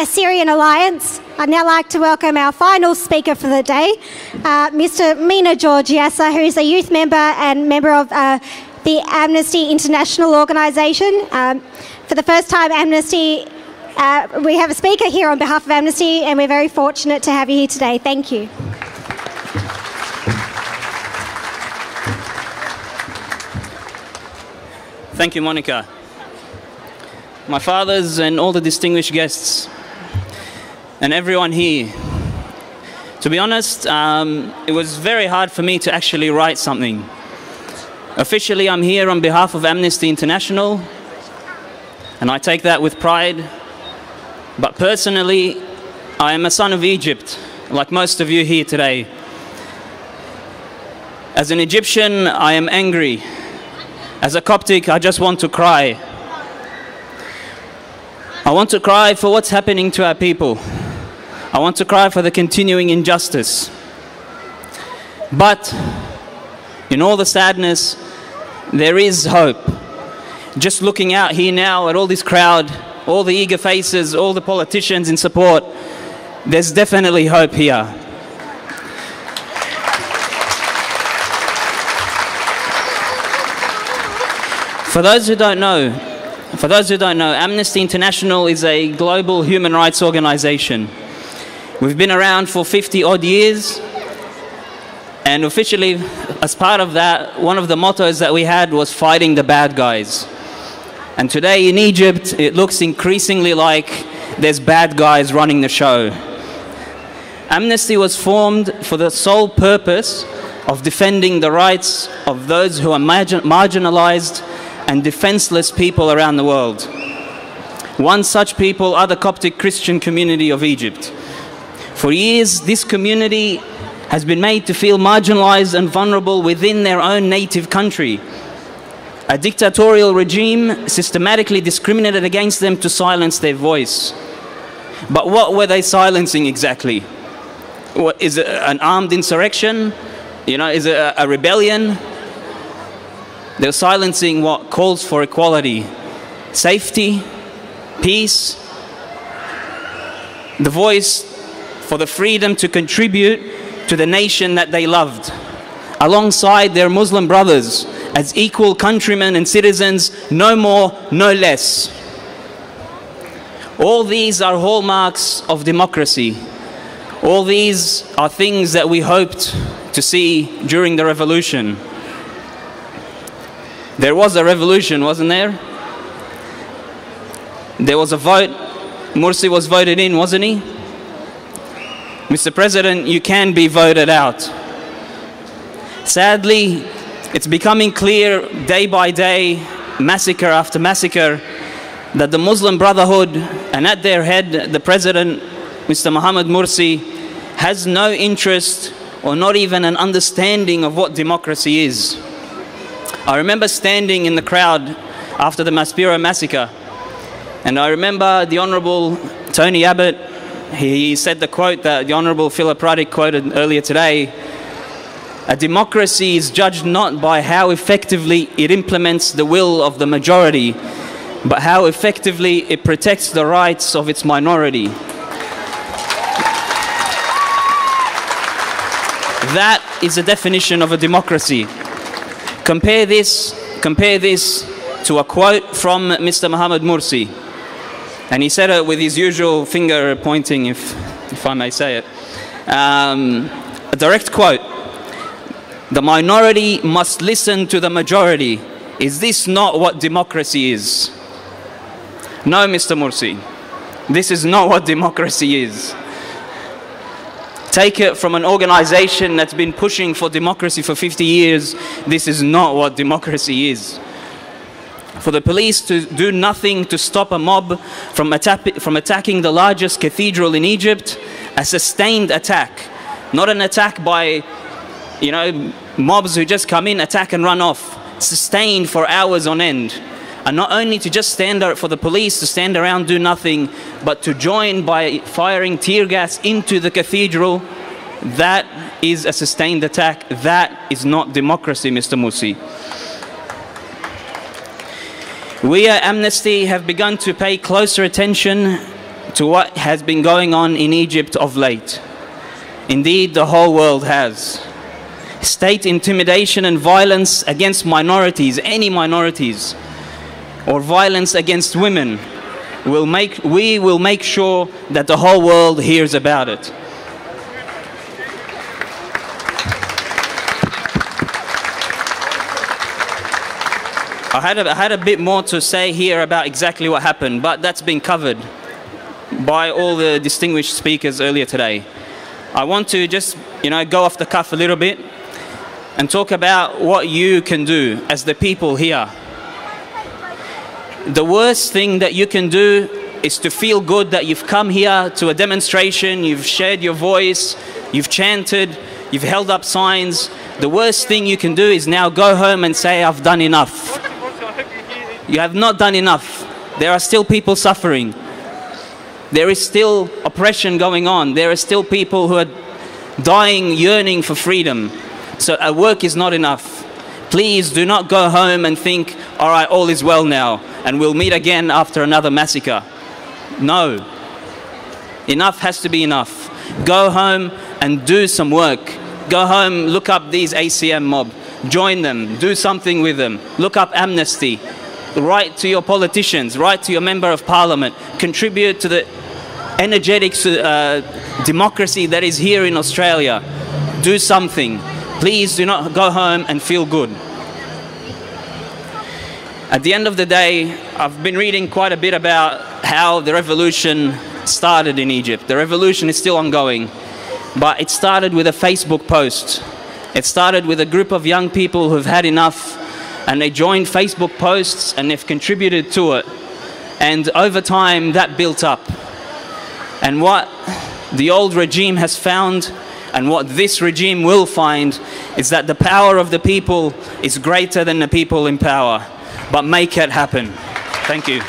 Assyrian Alliance, I'd now like to welcome our final speaker for the day, Mr. Mina Yassa, who is a youth member and member of the Amnesty International organisation. For the first time, Amnesty, we have a speaker here on behalf of Amnesty, and we're very fortunate to have you here today. Thank you. Thank you, Monica. My fathers and all the distinguished guests and everyone here. To be honest, it was very hard for me to actually write something. Officially, I'm here on behalf of Amnesty International, and I take that with pride. But personally, I am a son of Egypt, like most of you here today. As an Egyptian, I am angry. As a Coptic, I just want to cry. I want to cry for what's happening to our people. I want to cry for the continuing injustice. But in all the sadness, there is hope. Just looking out here now at all this crowd, all the eager faces, all the politicians in support, there's definitely hope here. For those who don't know, Amnesty International is a global human rights organization. We've been around for 50-odd years, and officially, as part of that, one of the mottos that we had was fighting the bad guys. And today in Egypt, it looks increasingly like there's bad guys running the show. Amnesty was formed for the sole purpose of defending the rights of those who are marginalized and defenseless people around the world. One such people are the Coptic Christian community of Egypt. For years, this community has been made to feel marginalized and vulnerable within their own native country. A dictatorial regime systematically discriminated against them to silence their voice. But what were they silencing exactly? What, is it an armed insurrection? Is it a rebellion? They're silencing what calls for equality, safety, peace, the voice for the freedom to contribute to the nation that they loved, alongside their Muslim brothers as equal countrymen and citizens, no more, no less. All these are hallmarks of democracy. All these are things that we hoped to see during the revolution. There was a revolution, wasn't there? There was a vote. Morsi was voted in, wasn't he? Mr. President, you can be voted out. Sadly, it's becoming clear day by day, massacre after massacre, that the Muslim Brotherhood, and at their head, the President, Mr. Mohamed Morsi, has no interest or not even an understanding of what democracy is. I remember standing in the crowd after the Maspero massacre, and I remember the Honourable Tony Abbott. He said the quote that the Honourable Philip Ruddock quoted earlier today: a democracy is judged not by how effectively it implements the will of the majority, but how effectively it protects the rights of its minority. That is the definition of a democracy. Compare this to a quote from Mr. Mohamed Morsi. And he said it with his usual finger pointing, if I may say it. A direct quote: the minority must listen to the majority. Is this not what democracy is? No, Mr. Morsi, this is not what democracy is. Take it from an organization that's been pushing for democracy for 50 years, this is not what democracy is. For the police to do nothing to stop a mob from attacking the largest cathedral in Egypt, a sustained attack, not an attack by, mobs who just come in, attack and run off, sustained for hours on end. And not only to just stand there for the police to stand around, do nothing, but to join by firing tear gas into the cathedral, that is a sustained attack. That is not democracy, Mr. Morsi. We at Amnesty have begun to pay closer attention to what has been going on in Egypt of late. Indeed, the whole world has. State intimidation and violence against minorities, any minorities, or violence against women, we will make sure that the whole world hears about it. I had a bit more to say here about exactly what happened, but that's been covered by all the distinguished speakers earlier today. I want to just, go off the cuff a little bit and talk about what you can do as the people here. The worst thing that you can do is to feel good that you've come here to a demonstration, you've shared your voice, you've chanted, you've held up signs. The worst thing you can do is now go home and say, I've done enough. You have not done enough. There are still people suffering. There is still oppression going on. There are still people who are dying, yearning for freedom. So work is not enough. Please do not go home and think, all right, all is well now, and we'll meet again after another massacre. No. Enough has to be enough. Go home and do some work. Go home, look up these ACM mob. Join them. Do something with them. Look up Amnesty. Write to your politicians. Write to your member of parliament. Contribute to the energetic democracy that is here in Australia. Do something. Please do not go home and feel good. At the end of the day, I've been reading quite a bit about how the revolution started in Egypt. The revolution is still ongoing, but it started with a Facebook post. It started with a group of young people who've had enough, and they joined Facebook posts and they've contributed to it. And over time, that built up. And what the old regime has found, and what this regime will find, is that the power of the people is greater than the people in power. But make it happen. Thank you.